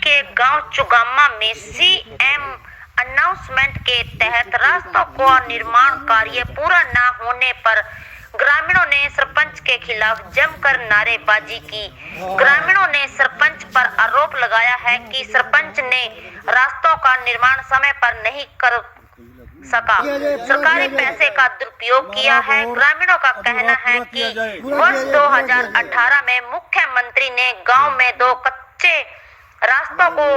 के गांव चुगामा में सीएम अनाउंसमेंट के तहत रास्तों का निर्माण कार्य पूरा न होने पर ग्रामीणों ने सरपंच के खिलाफ जमकर नारेबाजी की। ग्रामीणों ने सरपंच पर आरोप लगाया है कि सरपंच ने रास्तों का निर्माण समय पर नहीं कर सका, सरकारी पैसे का दुरुपयोग किया है। ग्रामीणों का कहना है कि वर्ष 2018 में मुख्यमंत्री ने गांव में 2 कच्चे रास्तों को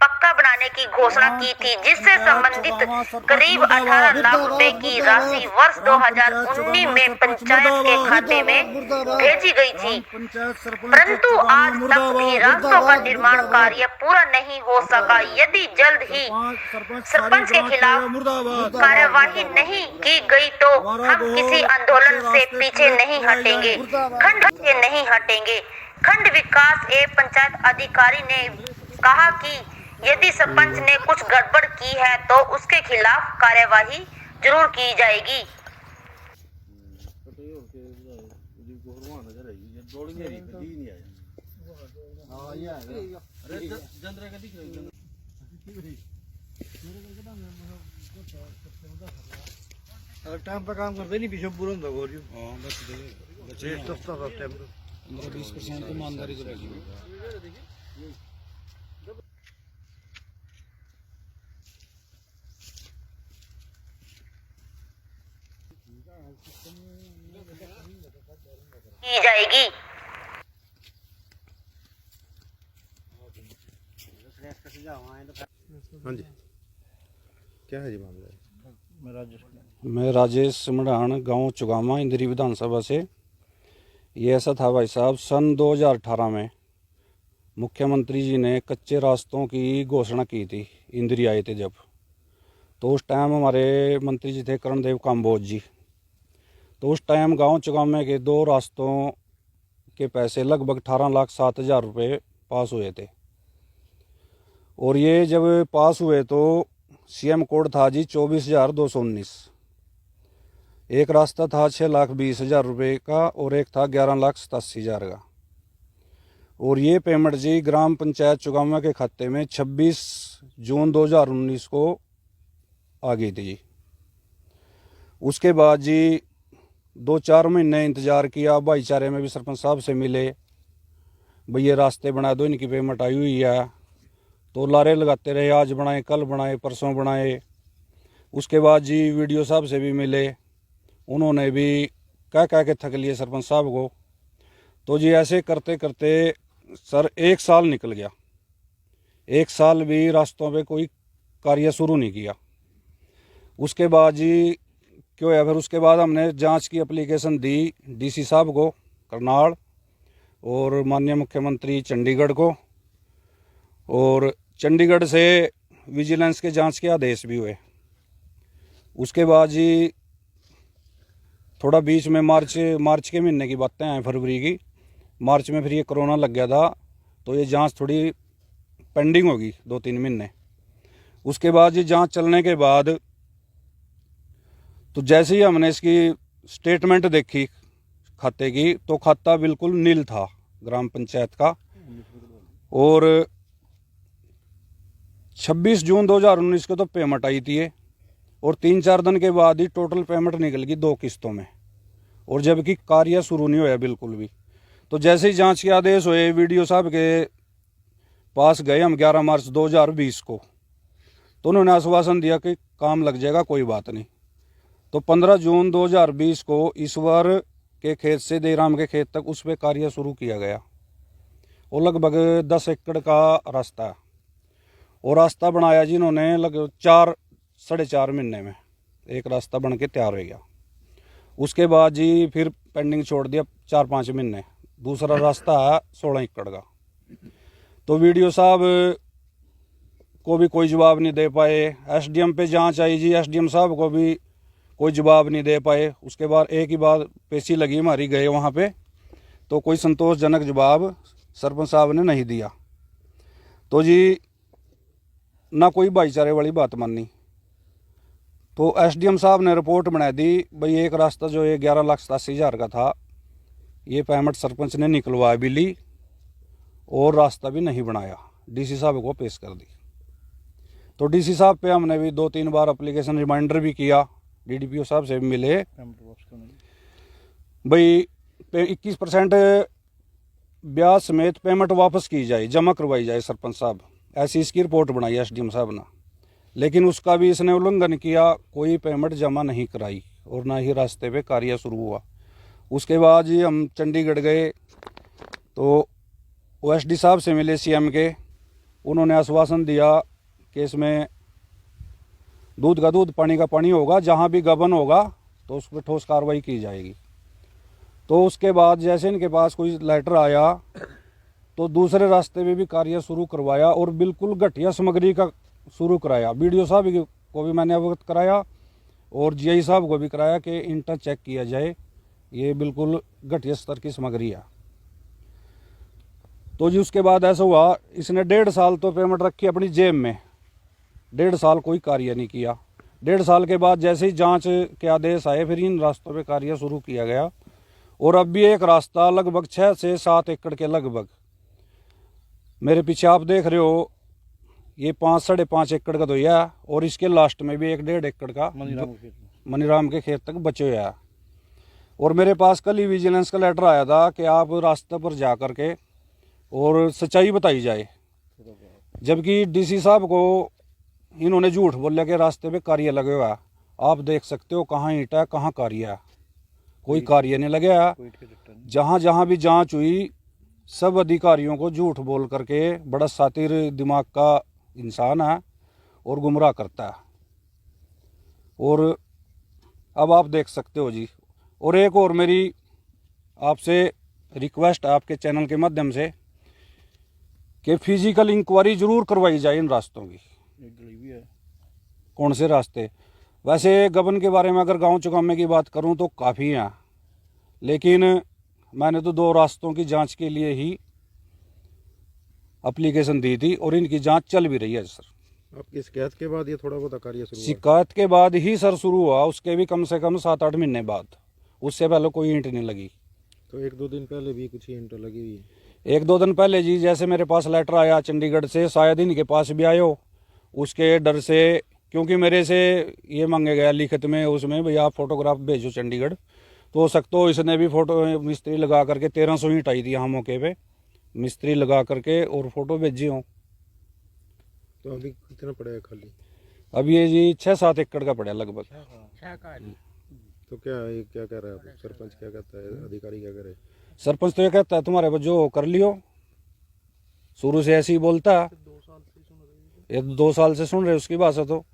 पक्का बनाने की घोषणा की थी, जिससे संबंधित करीब 18 लाख रुपए की राशि वर्ष 2019 में पंचायत के खाते में भेजी गई थी, परंतु आज तक भी रास्तों का निर्माण कार्य पूरा नहीं हो सका। यदि जल्द ही सरपंच के खिलाफ कार्यवाही नहीं की गई तो हम किसी आंदोलन से पीछे नहीं हटेंगे, खंड विकास एवं पंचायत अधिकारी ने कहा कि यदि सरपंच ने कुछ गड़बड़ की है तो उसके खिलाफ कार्यवाही जरूर की जाएगी। टाइम पे काम करते नहीं, पीछे पूरा होता हो रही। हां बस ये सस्ता था टाइम पे 15-20% तो ईमानदारी से लगी की जाएगी। हाँ जी, क्या है जी मामला? मैं राजेश मढ़ान, गांव चुगामा, इंद्री विधानसभा से। ये ऐसा था भाई साहब, सन 2018 में मुख्यमंत्री जी ने कच्चे रास्तों की घोषणा की थी। इंद्री आए थे जब, तो उस टाइम हमारे मंत्री जी थे करणदेव काम्बोज जी। तो उस टाइम गांव चुगामे के 2 रास्तों के पैसे लगभग 18,07,000 रुपये पास हुए थे। और ये जब पास हुए तो सीएम कोड था जी 24,219। एक रास्ता था 6,20,000 रुपये का और एक था 11,87,000 का। और ये पेमेंट जी ग्राम पंचायत चुगामा के खाते में 26 जून 2019 को आ गई थी जी। उसके बाद जी 2-4 महीने इंतज़ार किया, भाईचारे में भी सरपंच साहब से मिले, भाई ये रास्ते बना दो, इनकी पेमेंट आई हुई है। तो लारे लगाते रहे, आज बनाए, कल बनाए, परसों बनाए। उसके बाद जी वीडियो साहब से भी मिले, उन्होंने भी कह के थक लिए सरपंच साहब को। तो जी ऐसे करते करते सर 1 साल निकल गया। 1 साल भी रास्तों पे कोई कार्य शुरू नहीं किया। उसके बाद जी क्यों है, फिर उसके बाद हमने जांच की एप्लीकेशन दी डीसी साहब को करनाल और माननीय मुख्यमंत्री चंडीगढ़ को, और चंडीगढ़ से विजिलेंस के जांच के आदेश भी हुए। उसके बाद जी थोड़ा बीच में मार्च के महीने की बातें हैं, फरवरी की। मार्च में फिर ये कोरोना लग गया था, तो ये जांच थोड़ी पेंडिंग होगी 2-3 महीने। उसके बाद जी जांच चलने के बाद तो जैसे ही हमने इसकी स्टेटमेंट देखी खाते की, तो खाता बिल्कुल नील था ग्राम पंचायत का। और 26 जून 2019 को तो पेमेंट आई थी ये, और 3-4 दिन के बाद ही टोटल पेमेंट निकल गई 2 किस्तों में, और जबकि कार्य शुरू नहीं हुआ बिल्कुल भी। तो जैसे ही जांच के आदेश हुए, वीडियो साहब के पास गए हम 11 मार्च 2020 को, तो उन्होंने आश्वासन दिया कि काम लग जाएगा, कोई बात नहीं। तो 15 जून 2020 को ईश्वर के खेत से देराम के खेत तक उस पर कार्य शुरू किया गया। वो लगभग 10 एकड़ का रास्ता है, और रास्ता बनाया जी इन्होंने लगभग 4-4.5 महीने में एक रास्ता बन के तैयार हो गया। उसके बाद जी फिर पेंडिंग छोड़ दिया 4-5 महीने। दूसरा रास्ता है 16 एकड़ का। तो वीडियो साहब को भी कोई जवाब नहीं दे पाए। एसडीएम पे जांच आई जी, एसडीएम साहब को भी कोई जवाब नहीं दे पाए। उसके बाद एक ही बार पेशी लगी हमारी, गए वहाँ पे, तो कोई संतोषजनक जवाब सरपंच साहब ने नहीं दिया। तो जी ना कोई भाईचारे वाली बात मानी। तो एसडीएम साहब ने रिपोर्ट बना दी, भाई एक रास्ता जो ये 11,87,000 का था, ये पेमेंट सरपंच ने निकलवा भी ली और रास्ता भी नहीं बनाया, डीसी साहब को पेश कर दी। तो डीसी साहब पे हमने भी 2-3 बार एप्लीकेशन रिमाइंडर भी किया, डीडीपीओ साहब से भी मिले भाई 21% ब्याज समेत पेमेंट वापस की जाए, जमा करवाई जाए सरपंच साहब, ऐसी इसकी रिपोर्ट बनाई एसडीएम साहब ने। लेकिन उसका भी इसने उल्लंघन किया, कोई पेमेंट जमा नहीं कराई और ना ही रास्ते पे कार्य शुरू हुआ। उसके बाद ही हम चंडीगढ़ गए तो ओएसडी साहब से मिले सीएम के, उन्होंने आश्वासन दिया कि इसमें दूध का दूध पानी का पानी होगा, जहां भी गबन होगा तो उस पर ठोस कार्रवाई की जाएगी। तो उसके बाद जैसे इनके पास कोई लेटर आया तो दूसरे रास्ते में भी कार्य शुरू करवाया और बिल्कुल घटिया सामग्री का शुरू कराया। बीडीओ साहब को भी मैंने अवगत कराया और जीआई साहब को भी कराया कि इंटर चेक किया जाए, ये बिल्कुल घटिया स्तर की सामग्री है। तो जी उसके बाद ऐसा हुआ, इसने 1.5 साल तो पेमेंट रखी अपनी जेब में, 1.5 साल कोई कार्य नहीं किया। 1.5 साल के बाद जैसे ही जांच के आदेश आए फिर इन रास्तों पे कार्य शुरू किया गया। और अब भी एक रास्ता लगभग 6 से 7 एकड़ के लगभग, मेरे पीछे आप देख रहे हो, ये 5-5.5 एकड़ का तो है और इसके लास्ट में भी 1-1.5 एकड़ का मनीराम के खेत तक बचे हुए है। और मेरे पास कल ही विजिलेंस का लेटर आया था कि आप रास्ते पर जा करके और सच्चाई बताई जाए, जबकि डीसी साहब को इन्होंने झूठ बोला कि रास्ते पे कार्य लगे हुआ है। आप देख सकते हो कहाँ ईंट है कहाँ कार्य है, कोई कार्य नहीं लगे है। जहाँ जहाँ भी जांच हुई सब अधिकारियों को झूठ बोल करके, बड़ा सातिर दिमाग का इंसान है और गुमराह करता है। और अब आप देख सकते हो जी। और एक और मेरी आपसे रिक्वेस्ट है आपके चैनल के माध्यम से कि फिजिकल इंक्वायरी जरूर करवाई जाए इन रास्तों की। कौन से रास्ते, वैसे गबन के बारे में अगर गांव चुकामे की बात करूं तो काफ़ी हैं, लेकिन मैंने तो 2 रास्तों की जांच के लिए ही एप्लीकेशन दी थी और इनकी जांच चल भी रही है सर। आपकी शिकायत के बाद ये थोड़ा बहुत कार्य शुरू हुआ? शिकायत के बाद ही सर शुरू हुआ, उसके भी कम से कम 7-8 महीने बाद, उससे पहले कोई ईंट नहीं लगी। तो 1-2 दिन पहले भी कुछ ईंट लगी हुई है? 1-2 दिन पहले जी, जैसे मेरे पास लेटर आया चंडीगढ़ से, शायद इनके पास भी आयो, उसके डर से, क्योंकि मेरे से ये मांगे गया लिखित में उसमें भैया आप फोटोग्राफ भेजो चंडीगढ़, तो हो सकता हो इसने भी फोटो मिस्त्री लगा करके 1300 ईंट आई थी यहाँ मौके पे, मिस्त्री लगा करके और फोटो भेजी हो। तो अभी कितना पड़ा है खाली? अब ये जी 6-7 एकड़ का पड़ा लगभग। तो क्या कह रहा है सरपंच, क्या कहता है, अधिकारी क्या करे? सरपंच तो ये कहता है तुम्हारे पास जो कर लियो, शुरू से ऐसे ही बोलता है, 2 साल से सुन रहे उसकी बात है। तो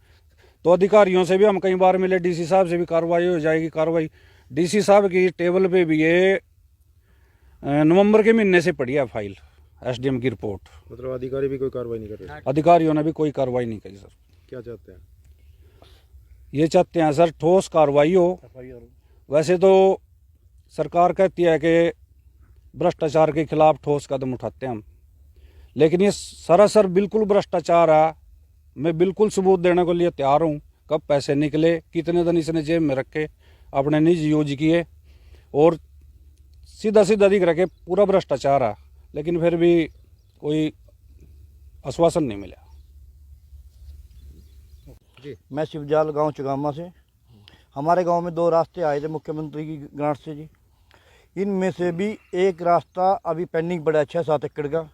अधिकारियों से भी हम कई बार मिले, डीसी साहब से भी कार्रवाई हो जाएगी। कार्रवाई डीसी साहब की टेबल पे भी ये नवंबर के महीने से पड़ी है फाइल, एसडीएम की रिपोर्ट। मतलब अधिकारी भी कोई कार्रवाई नहीं कर रहे? अधिकारियों ने भी कोई कार्रवाई नहीं करी सर। क्या चाहते हैं? ये चाहते हैं सर ठोस कार्रवाई हो। वैसे तो सरकार कहती है कि भ्रष्टाचार के खिलाफ ठोस कदम उठाते हैं हम, लेकिन ये सरासर बिल्कुल भ्रष्टाचार है। मैं बिल्कुल सबूत देने को लिए तैयार हूँ, कब पैसे निकले, कितने दिन इसने जेब में रखे, अपने निजी यूज किए, और सीधा सीधा दिख रहा कि पूरा भ्रष्टाचार है, लेकिन फिर भी कोई आश्वासन नहीं मिला। मैं शिवजाल गांव चुगामा से, हमारे गांव में 2 रास्ते आए थे मुख्यमंत्री की ग्रांट से जी। इनमें से भी एक रास्ता अभी पेंडिंग पड़ा है 6-7 एकड़ का,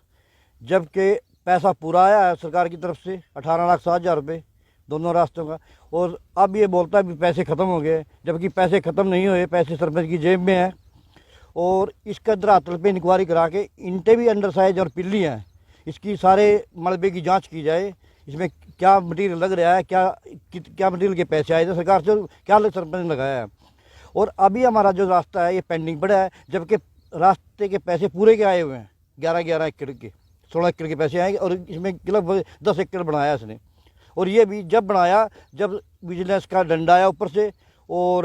जबकि पैसा पूरा आया है सरकार की तरफ से 18,60,000 रुपये दोनों रास्तों का। और अब ये बोलता है भी पैसे ख़त्म हो गए, जबकि पैसे ख़त्म नहीं हुए, पैसे सरपंच की जेब में हैं। और इसका धरातल पे इंक्वायरी करा के ईंटें भी अंडर साइज और पिल्ली हैं, इसकी सारे मलबे की जांच की जाए, इसमें क्या मटीरियल लग रहा है, क्या मटीरियल के पैसे आए थे सरकार से, क्या सरपंच ने लगाया है। और अभी हमारा जो रास्ता है ये पेंडिंग पड़ा है, जबकि रास्ते के पैसे पूरे के आए हुए हैं, 11-11 एकड़ के, 16 एकड़ के पैसे आएंगे। और इसमें लगभग 10 एकड़ बनाया इसने। और ये भी जब बनाया, जब विजिलेंस का डंडा आया ऊपर से और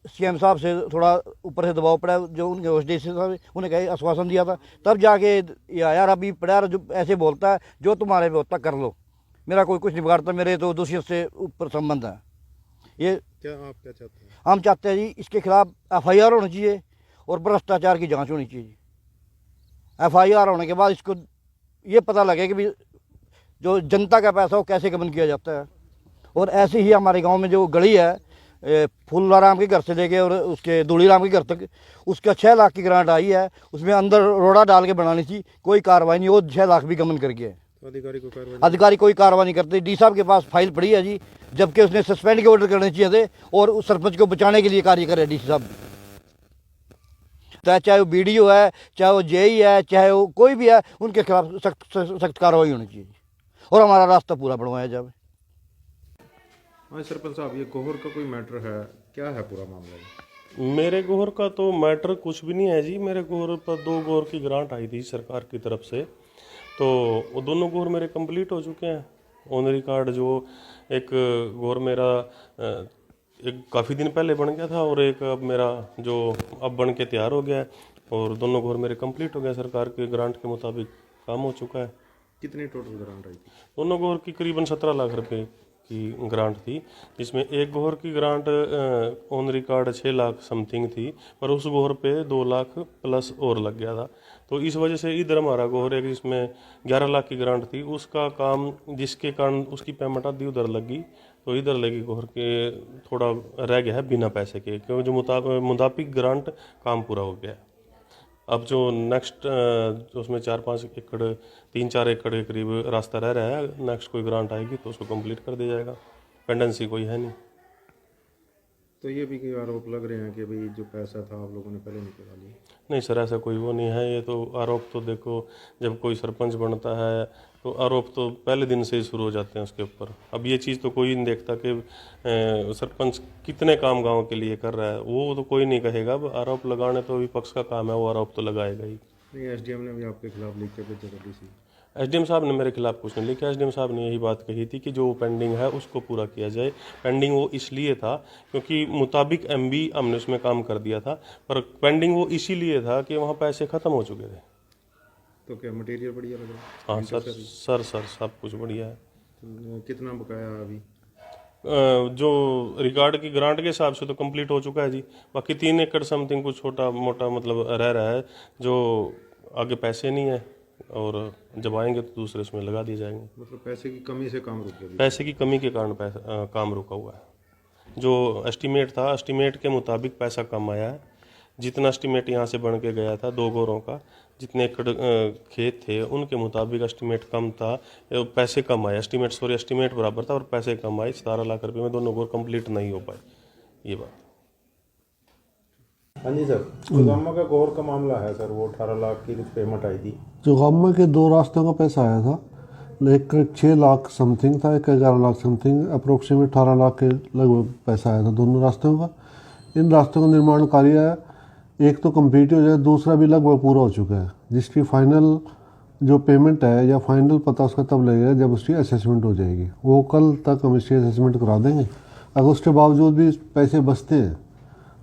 सीएम साहब से थोड़ा ऊपर से दबाव पड़ा, जो उनके ओएसडी साहब उन्हें कहे आश्वासन दिया था, तब जाके ये आया। अभी पड़ा जो ऐसे बोलता है जो तुम्हारे पे होता कर लो, मेरा कोई कुछ नहीं बिगाड़ता, मेरे तो दोषियों से ऊपर संबंध है। ये क्या आप क्या चाहते हैं? हम चाहते हैं जी इसके खिलाफ FIR होनी चाहिए और भ्रष्टाचार की जांच होनी चाहिए। FIR होने के बाद इसको ये पता लगे कि भी जो जनता का पैसा वो कैसे गबन किया जाता है। और ऐसे ही हमारे गांव में जो गली है फूलाराम के घर से लेके और उसके दूलीराम के घर तक, उसका 6 लाख की ग्रांट आई है। उसमें अंदर रोड़ा डाल के बनानी थी, कोई कार्रवाई नहीं, वो 6 लाख भी गबन कर गया। तो अधिकारी कोई कार्रवाई नहीं करते। डी साहब के पास फाइल पड़ी है जी, जबकि उसने सस्पेंड के ऑर्डर करने चाहिए थे और उस सरपंच को बचाने के लिए कार्य करे डी साहब। चाहे वो बीडीओ है, चाहे वो जेई है, चाहे वो कोई भी है, उनके खिलाफ सख्त कार्रवाई होनी चाहिए और हमारा रास्ता पूरा बनवाया जाए। हाँ सरपंच साहब, ये गोहर का कोई मैटर है, क्या है पूरा मामला? मेरे गोहर का तो मैटर कुछ भी नहीं है जी। मेरे गोहर पर 2 गोहर की ग्रांट आई थी सरकार की तरफ से, तो वो दोनों गोहर मेरे कंप्लीट हो चुके हैं। ऑनरी कार्ड जो एक गोहर मेरा एक काफ़ी दिन पहले बन गया था और एक अब मेरा जो अब बन के तैयार हो गया है, और दोनों गोहर मेरे कंप्लीट हो गए। सरकार के ग्रांट के मुताबिक काम हो चुका है। कितनी टोटल ग्रांट आई थी? दोनों गोहर की करीबन 17 लाख रुपए की ग्रांट थी, जिसमें एक गोहर की grant on record 6 lakh something थी, पर उस गोहर पे 2 लाख प्लस और लग गया था। तो इस वजह से इधर हमारा गोहर एक जिसमें 11 लाख की ग्रांट थी, उसका काम जिसके कारण उसकी पेमेंट आधी उधर लगी, तो इधर लगी गोहर के थोड़ा रह गया है बिना पैसे के, क्योंकि जो मुताबिक ग्रांट काम पूरा हो गया है। अब जो नेक्स्ट उसमें 4-5 एकड़ 3-4 एकड़ के करीब रास्ता रह रहा है, नेक्स्ट कोई ग्रांट आएगी तो उसको कंप्लीट कर दिया जाएगा। पेंडेंसी कोई है नहीं। तो ये भी कई आरोप लग रहे हैं कि भाई जो पैसा था आप लोगों ने पहले निकलवा लिया। नहीं सर, ऐसा कोई वो नहीं है। ये तो आरोप तो देखो, जब कोई सरपंच बनता है तो आरोप तो पहले दिन से ही शुरू हो जाते हैं उसके ऊपर। अब ये चीज़ तो कोई नहीं देखता कि सरपंच कितने काम गांव के लिए कर रहा है, वो तो कोई नहीं कहेगा। अब आरोप लगाने तो विपक्ष का काम है, वो आरोप तो लगाएगा ही। नहीं, एसडीएम ने भी आपके खिलाफ लिख के भेजा था डीसी। एसडीएम साहब ने मेरे खिलाफ कुछ नहीं लिखा। एसडीएम साहब ने यही बात कही थी कि जो पेंडिंग है उसको पूरा किया जाए। पेंडिंग वो इसलिए था क्योंकि मुताबिक एमबी हमने उसमें काम कर दिया था, पर पेंडिंग वो इसीलिए था कि वहाँ पैसे ख़त्म हो चुके थे। तो क्या मटेरियल बढ़िया लग रहा है? हाँ सर सब कुछ बढ़िया है। तो कितना बकाया अभी? जो रिकॉर्ड की ग्रांट के हिसाब से तो कंप्लीट हो चुका है जी। बाकी 3 एकड़ समथिंग कुछ छोटा मोटा मतलब रह रहा है, जो आगे पैसे नहीं है, और जब आएंगे तो दूसरे उसमें लगा दिए जाएंगे। मतलब पैसे की कमी से काम रुक गया? पैसे की कमी के कारण काम रुका हुआ है। जो एस्टीमेट था, एस्टीमेट के मुताबिक पैसा कम आया है। जितना एस्टीमेट यहाँ से बन के गया था 2 गोरों का, जितने एकड़ खेत थे उनके मुताबिक एस्टीमेट कम था, पैसे कम आए। एस्टीमेट बराबर था और पैसे कम आए। 17 लाख रुपए में दोनों गोर कंप्लीट नहीं हो पाए, ये बात। हाँ जी सर, चुगामा का गोहर का मामला है सर, वो 18 लाख की कुछ पेमेंट आई थी। चुगामा के 2 रास्तों का पैसा आया था, एक 6 लाख समथिंग था, एक 11 लाख समथिंग, अप्रोक्सीमेट 18 लाख के लगभग पैसा आया था दोनों रास्तों का। इन रास्तों का निर्माण कार्य है, एक तो कंप्लीट हो जाए, दूसरा भी लगभग पूरा हो चुका है, जिसकी फाइनल जो पेमेंट है या फाइनल पता उसका तब लगेगा जब उसकी असेसमेंट हो जाएगी। वो कल तक हम इसकी असेसमेंट करा देंगे। अगर उसके बावजूद भी पैसे बचते हैं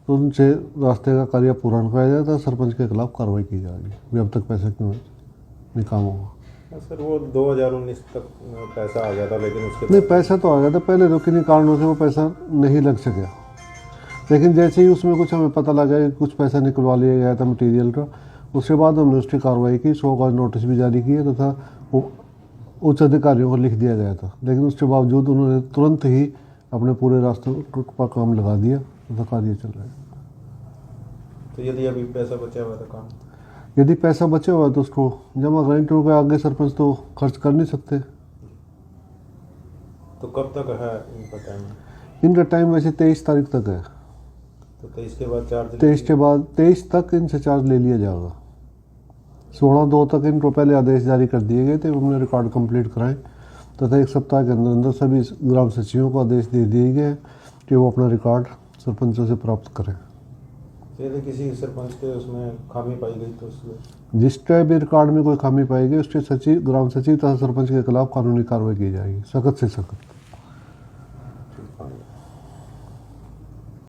तो उनसे रास्ते का कार्य पूरा कराया जाता है, सरपंच के खिलाफ कार्रवाई की जाएगी भी अब तक पैसा क्यों नहीं काम होगा। सर वो 2019 तक पैसा आ गया था, लेकिन उसके नहीं, पैसा तो आ गया था पहले, तो किन्हीं कारणों से वो पैसा नहीं लग सका। लेकिन जैसे ही उसमें कुछ हमें पता लगा कि कुछ पैसा निकलवा लिया गया था मटेरियल का, उसके बाद हमने उसकी कार्रवाई की, 100 का नोटिस भी जारी किया तथा उच्च अधिकारियों को लिख दिया गया था। लेकिन उसके बावजूद उन्होंने तुरंत ही अपने पूरे रास्तों पर काम लगा दिया तथा कार्य चल रहा है। तो यदि अभी पैसा बचा हुआ था काम, यदि पैसा बचा हुआ है तो उसको जमा करें, क्योंकि आगे सरपंच तो खर्च कर नहीं सकते। तो कब तक है इनका टाइम? इनका टाइम वैसे 23 तारीख तक है। तो 23 के बाद चार्ज? 23 तक इनसे चार्ज ले लिया जाएगा। 16/2 तक इनको पहले आदेश जारी कर दिए गए थे, उन्होंने रिकॉर्ड कंप्लीट कराएं तथा 1 सप्ताह के अंदर अंदर सभी ग्राम सचिवों को आदेश दे दिए गए कि वो अपना रिकॉर्ड सरपंचों से प्राप्त करें। यदि किसी सरपंच के उसमें खामी पाई गई तो उसमें जिसके भी रिकॉर्ड में कोई खामी पाई गई उसके सचिव, ग्राम सचिव तथा सरपंच के खिलाफ कानूनी कार्रवाई की जाएगी, सख्त से सख्त।